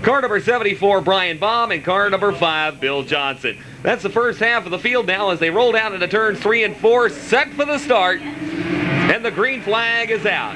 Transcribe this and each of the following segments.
Car number 74, Brian Baum, and car number 5, Bill Johnson. That's the first half of the field now as they roll down into turns 3 and 4, set for the start, and the green flag is out.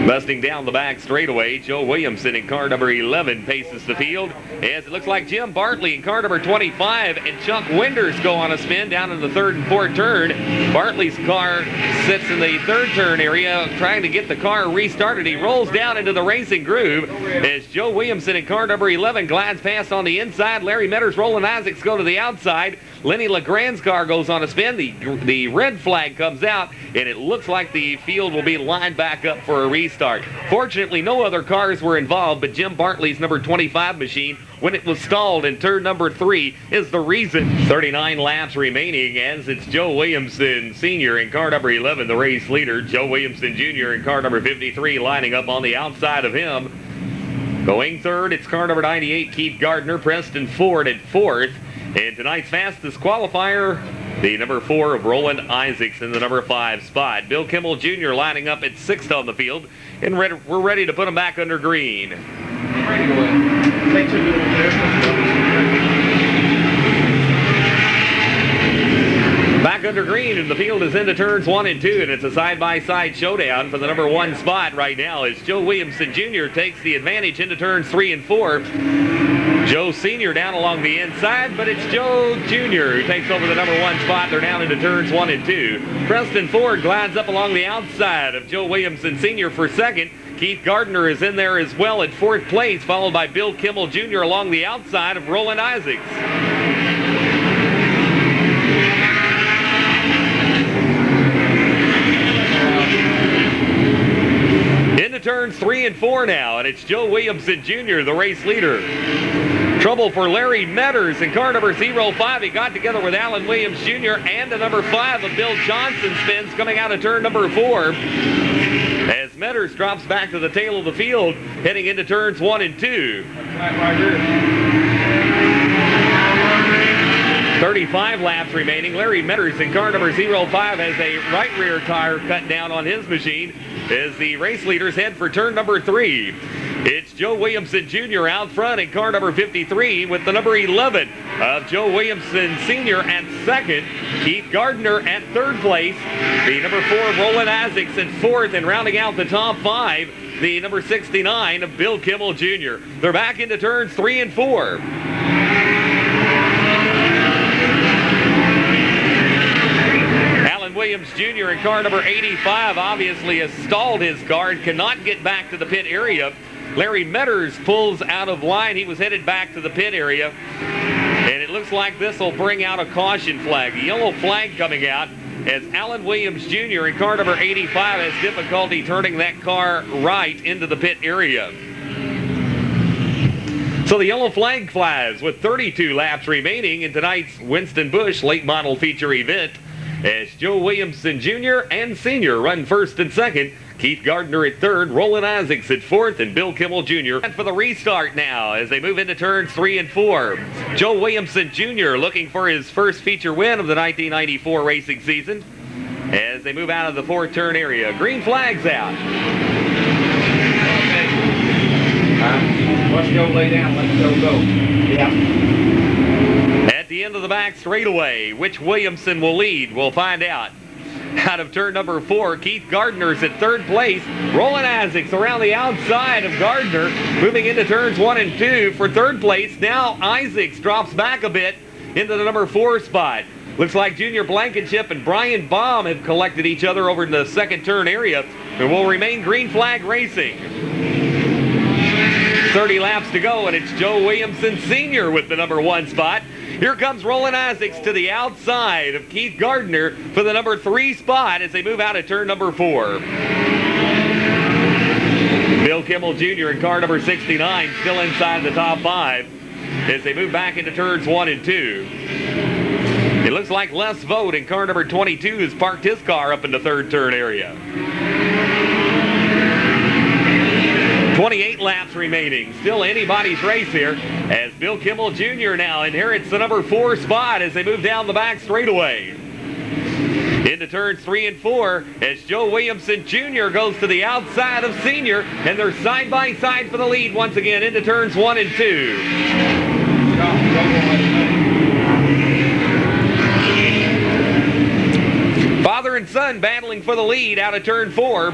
Busting down the back straightaway, Joe Williamson in car number 11 paces the field, as it looks like Jim Bartley in car number 25 and Chuck Winders go on a spin down in the third and fourth turn. Bartley's car sits in the third turn area trying to get the car restarted. He rolls down into the racing groove as Joe Williamson in car number 11 glides past on the inside. Larry Metters, Roland Isaacs go to the outside. Lenny LeGrand's car goes on a spin. The red flag comes out, and it looks like the field will be lined back up for a restart. Fortunately, no other cars were involved, but Jim Bartley's number 25 machine, when it was stalled in turn number 3, is the reason. 39 laps remaining as it's Joe Williamson Sr. in car number 11, the race leader. Joe Williamson Jr. in car number 53 lining up on the outside of him. Going third, it's car number 98, Keith Gardner. Preston Ford at fourth. And tonight's fastest qualifier, the number 4 of Roland Isaacs in the number 5 spot. Bill Kimmel Jr. lining up at 6th on the field, and we're ready to put him back under green. Back under green, and the field is into turns 1 and 2, and it's a side-by-side showdown for the number 1 spot right now as Joe Williamson Jr. takes the advantage into turns 3 and 4. Joe Sr. down along the inside, but it's Joe Jr. who takes over the number 1 spot. They're down into turns 1 and 2. Preston Ford glides up along the outside of Joe Williamson Sr. for second. Keith Gardner is in there as well at 4th place, followed by Bill Kimmel Jr. along the outside of Roland Isaacs. Into turns 3 and 4 now, and it's Joe Williamson Jr., the race leader. Trouble for Larry Metters in car number 05. He got together with Alan Williams Jr. and the number 5 of Bill Johnson spins coming out of turn number 4. As Metters drops back to the tail of the field, heading into turns 1 and 2. 35 laps remaining. Larry Metters in car number 05 has a right rear tire cut down on his machine as the race leaders head for turn number 3. It's Joe Williamson Jr. out front in car number 53 with the number 11 of Joe Williamson Sr. at second. Keith Gardner at third place. The number 4 of Roland Isaacs at fourth, and rounding out the top 5, the number 69 of Bill Kimmel Jr. They're back into turns 3 and 4. Williams Jr. in car number 85 obviously has stalled his car and cannot get back to the pit area. Larry Metters pulls out of line. He was headed back to the pit area, and it looks like this will bring out a caution flag. The yellow flag coming out as Alan Williams Jr. in car number 85 has difficulty turning that car right into the pit area. So the yellow flag flies with 32 laps remaining in tonight's Winston Busch late model feature event, as Joe Williamson Jr. and Sr. run first and second. Keith Gardner at third, Roland Isaacs at fourth, and Bill Kimmel Jr. And for the restart now as they move into turns 3 and 4. Joe Williamson Jr. looking for his first feature win of the 1994 racing season as they move out of the 4th turn area. Green flag's out. Let's go lay down. Let's go. Yeah. At the end of the back straightaway, which Williamson will lead, we'll find out. Out of turn number 4, Keith Gardner's at third place. Roland Isaacs around the outside of Gardner, moving into turns 1 and 2 for third place. Now Isaacs drops back a bit into the number 4 spot. Looks like Junior Blankenship and Brian Baum have collected each other over in the 2nd turn area and will remain green flag racing. 30 laps to go, and it's Joe Williamson Sr. with the number 1 spot. Here comes Roland Isaacs to the outside of Keith Gardner for the number 3 spot as they move out of turn number 4. Bill Kimmel Jr. in car number 69 still inside the top 5 as they move back into turns 1 and 2. It looks like Les Vogt in car number 22 has parked his car up in the 3rd turn area. 28 laps remaining. Still anybody's race here as Bill Kimmel Jr. now inherits the number 4 spot as they move down the back straightaway. into turns 3 and 4 as Joe Williamson Jr. goes to the outside of Senior, and they're side by side for the lead once again into turns 1 and 2. Father and son battling for the lead out of turn 4.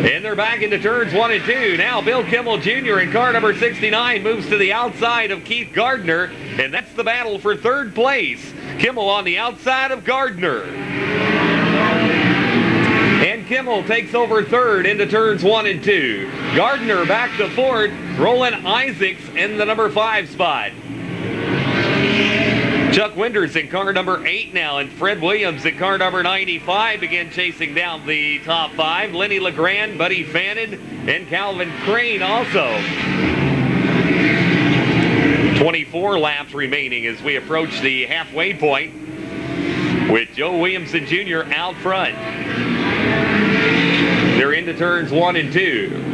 And they're back into turns 1 and 2. Now Bill Kimmel Jr. in car number 69 moves to the outside of Keith Gardner, and that's the battle for third place. Kimmel on the outside of Gardner. And Kimmel takes over third into turns 1 and 2. Gardner back to fourth. Roland Isaacs in the number 5 spot. Chuck Winders in car number 8 now, and Fred Williams in car number 95 begin chasing down the top 5. Lenny LeGrand, Buddy Fannin, and Calvin Crane also. 24 laps remaining as we approach the halfway point with Joe Williamson Jr. out front. They're into turns 1 and 2.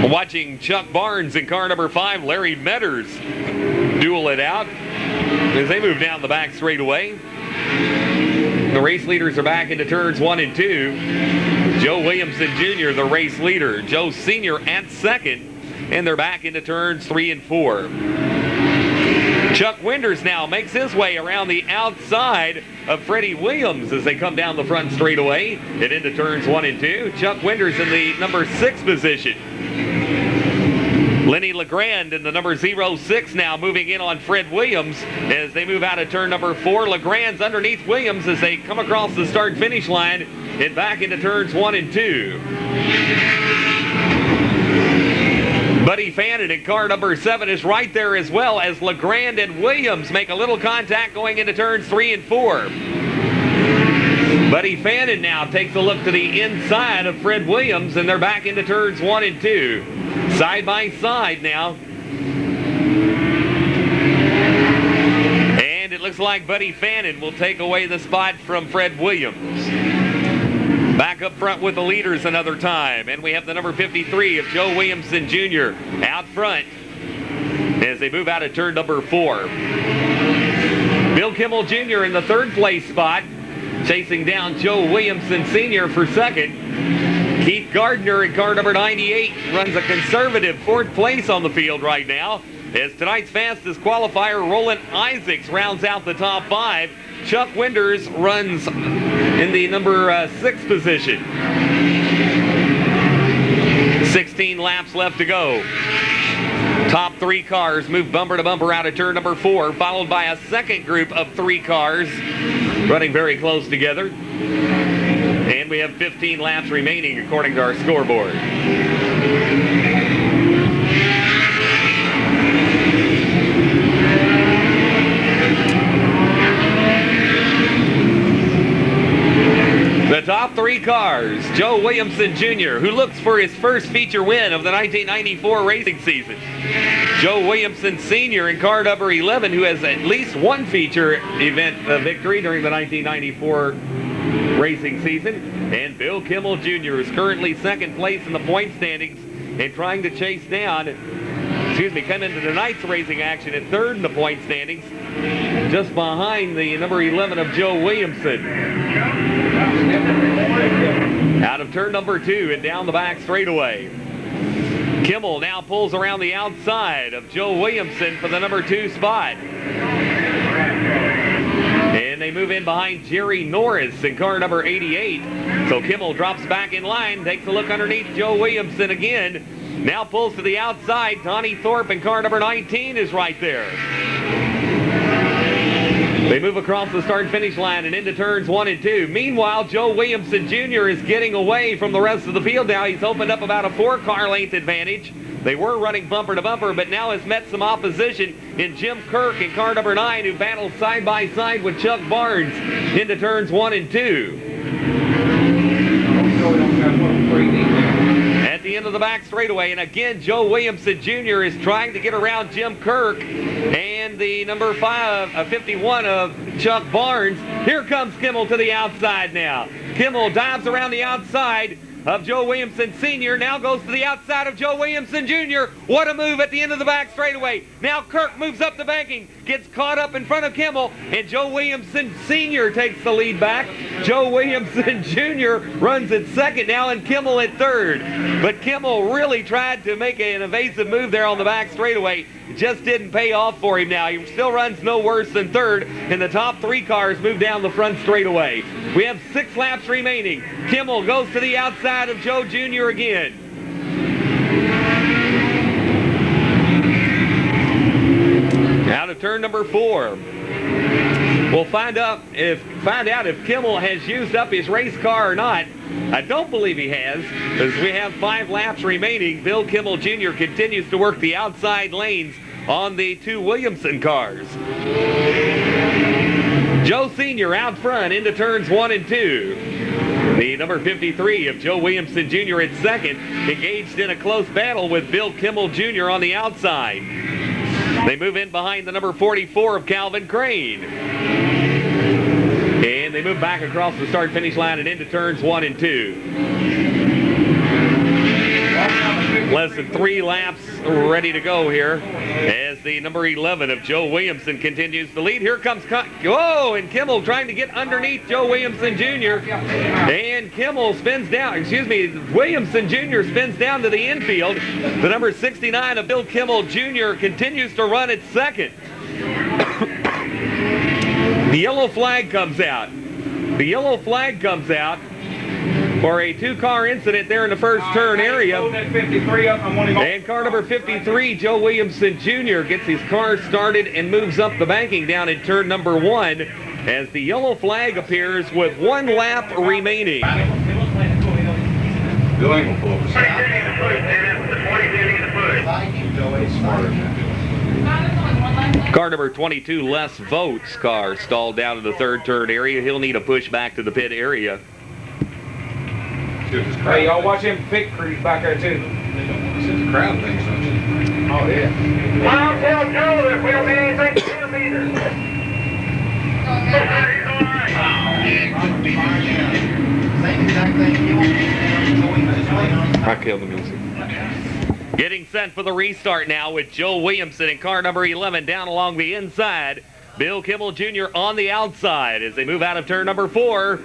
Watching Chuck Barnes in car number 5, Larry Metters duel it out as they move down the back straightaway. The race leaders are back into turns 1 and 2. Joe Williamson Jr., the race leader. Joe Sr. at second, and they're back into turns 3 and 4. Chuck Winders now makes his way around the outside of Freddie Williams as they come down the front straightaway and into turns 1 and 2. Chuck Winders in the number 6 position. Lenny LeGrand in the number 06 now moving in on Fred Williams as they move out of turn number 4. LeGrand's underneath Williams as they come across the start-finish line and back into turns 1 and 2. Buddy Fannin in car number 7 is right there as well as LeGrand and Williams make a little contact going into turns 3 and 4. Buddy Fannin now takes a look to the inside of Fred Williams, and they're back into turns 1 and 2. Side by side now. And it looks like Buddy Fannin will take away the spot from Fred Williams. Back up front with the leaders another time. And we have the number 53 of Joe Williamson Jr. out front as they move out of turn number 4. Bill Kimmel Jr. in the third place spot, chasing down Joe Williamson Sr. for second. Keith Gardner in car number 98 runs a conservative fourth place on the field right now as tonight's fastest qualifier, Roland Isaacs, rounds out the top 5. Chuck Winders runs in the number 6 position. 16 laps left to go. Top 3 cars move bumper to bumper out of turn number 4, followed by a second group of 3 cars running very close together. And we have 15 laps remaining according to our scoreboard. The top 3 cars, Joe Williamson Jr., who looks for his first feature win of the 1994 racing season. Joe Williamson Sr. in car number 11, who has at least one feature event victory during the 1994 racing season. And Bill Kimmel Jr. is currently second place in the point standings and trying to chase down, come into tonight's racing action at third in the point standings, just behind the number 11 of Joe Williamson. Out of turn number 2 and down the back straightaway. Kimmel now pulls around the outside of Joe Williamson for the number 2 spot. And they move in behind Jerry Norris in car number 88. So Kimmel drops back in line, takes a look underneath Joe Williamson again. Now pulls to the outside. Donnie Thorpe in car number 19 is right there. They move across the start-finish line and into turns 1 and 2. Meanwhile, Joe Williamson Jr. is getting away from the rest of the field now. He's opened up about a 4-car length advantage. They were running bumper to bumper, but now has met some opposition in Jim Kirk in car number 9, who battles side by side with Chuck Barnes into turns 1 and 2. At the end of the back straightaway, and again, Joe Williamson Jr. is trying to get around Jim Kirk and the number 51 of Chuck Barnes. Here comes Kimmel to the outside now. Kimmel dives around the outside, of Joe Williamson Sr. Now goes to the outside of Joe Williamson Jr. What a move at the end of the back straightaway. Now Kirk moves up the banking, gets caught up in front of Kimmel, and Joe Williamson Sr. takes the lead back. Joe Williamson Jr. runs at second now, and Kimmel at third. But Kimmel really tried to make an evasive move there on the back straightaway. It just didn't pay off for him now. He still runs no worse than third, and the top 3 cars move down the front straightaway. We have 6 laps remaining. Kimmel goes to the outside of Joe Jr. again. Out of turn number 4. We'll find out if Kimmel has used up his race car or not. I don't believe he has, as we have 5 laps remaining. Bill Kimmel Jr. continues to work the outside lanes on the 2 Williamson cars. Joe Sr. out front into turns 1 and 2. The number 53 of Joe Williamson Jr. at second, engaged in a close battle with Bill Kimmel Jr. on the outside. They move in behind the number 44 of Calvin Crane. And they move back across the start-finish line and into turns 1 and 2. Less than 3 laps ready to go here as the number 11 of Joe Williamson continues to lead. Here comes and Kimmel trying to get underneath Joe Williamson Jr. And Kimmel spins down, Williamson Jr. spins down to the infield. The number 69 of Bill Kimmel Jr. continues to run at second. The yellow flag comes out. The yellow flag comes out for a 2-car incident there in the first turn area. And car number 53, Joe Williamson Jr. gets his car started and moves up the banking down in turn number 1 as the yellow flag appears with 1 lap remaining. Car number 22, Les Vogt's car, stalled down in the 3rd turn area. He'll need a push back to the pit area. Hey, y'all watch him pit crews back there too. It's the crowd things, don't you? Oh yeah. I'll tell Joe there will be anything to him either. Same exact thing. I killed the music. Getting set for the restart now with Joe Williamson in car number 11 down along the inside. Bill Kimmel Jr. on the outside as they move out of turn number 4.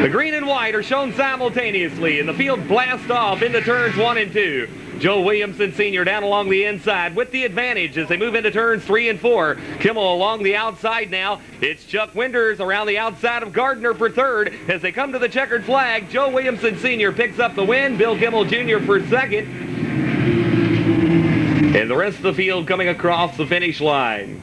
The green and white are shown simultaneously, and the field blasts off into turns 1 and 2. Joe Williamson Sr. down along the inside with the advantage as they move into turns 3 and 4. Kimmel along the outside now. It's Chuck Winders around the outside of Gardner for third. As they come to the checkered flag, Joe Williamson Sr. picks up the win. Bill Kimmel Jr. for second. And the rest of the field coming across the finish line.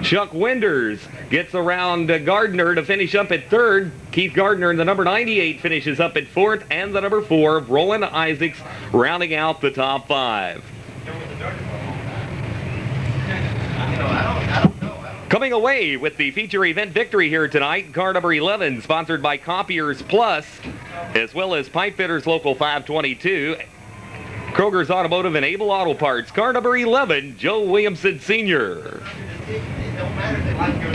Chuck Winders gets around Gardner to finish up at third. Keith Gardner in the number 98 finishes up at fourth, and the number 4, Roland Isaacs, rounding out the top 5. Coming away with the feature event victory here tonight, car number 11, sponsored by Copiers Plus, as well as Pipe Fitters Local 522, Kroger's Automotive and Able Auto Parts. Car number 11, Joe Williamson Sr. It don't matter. They like your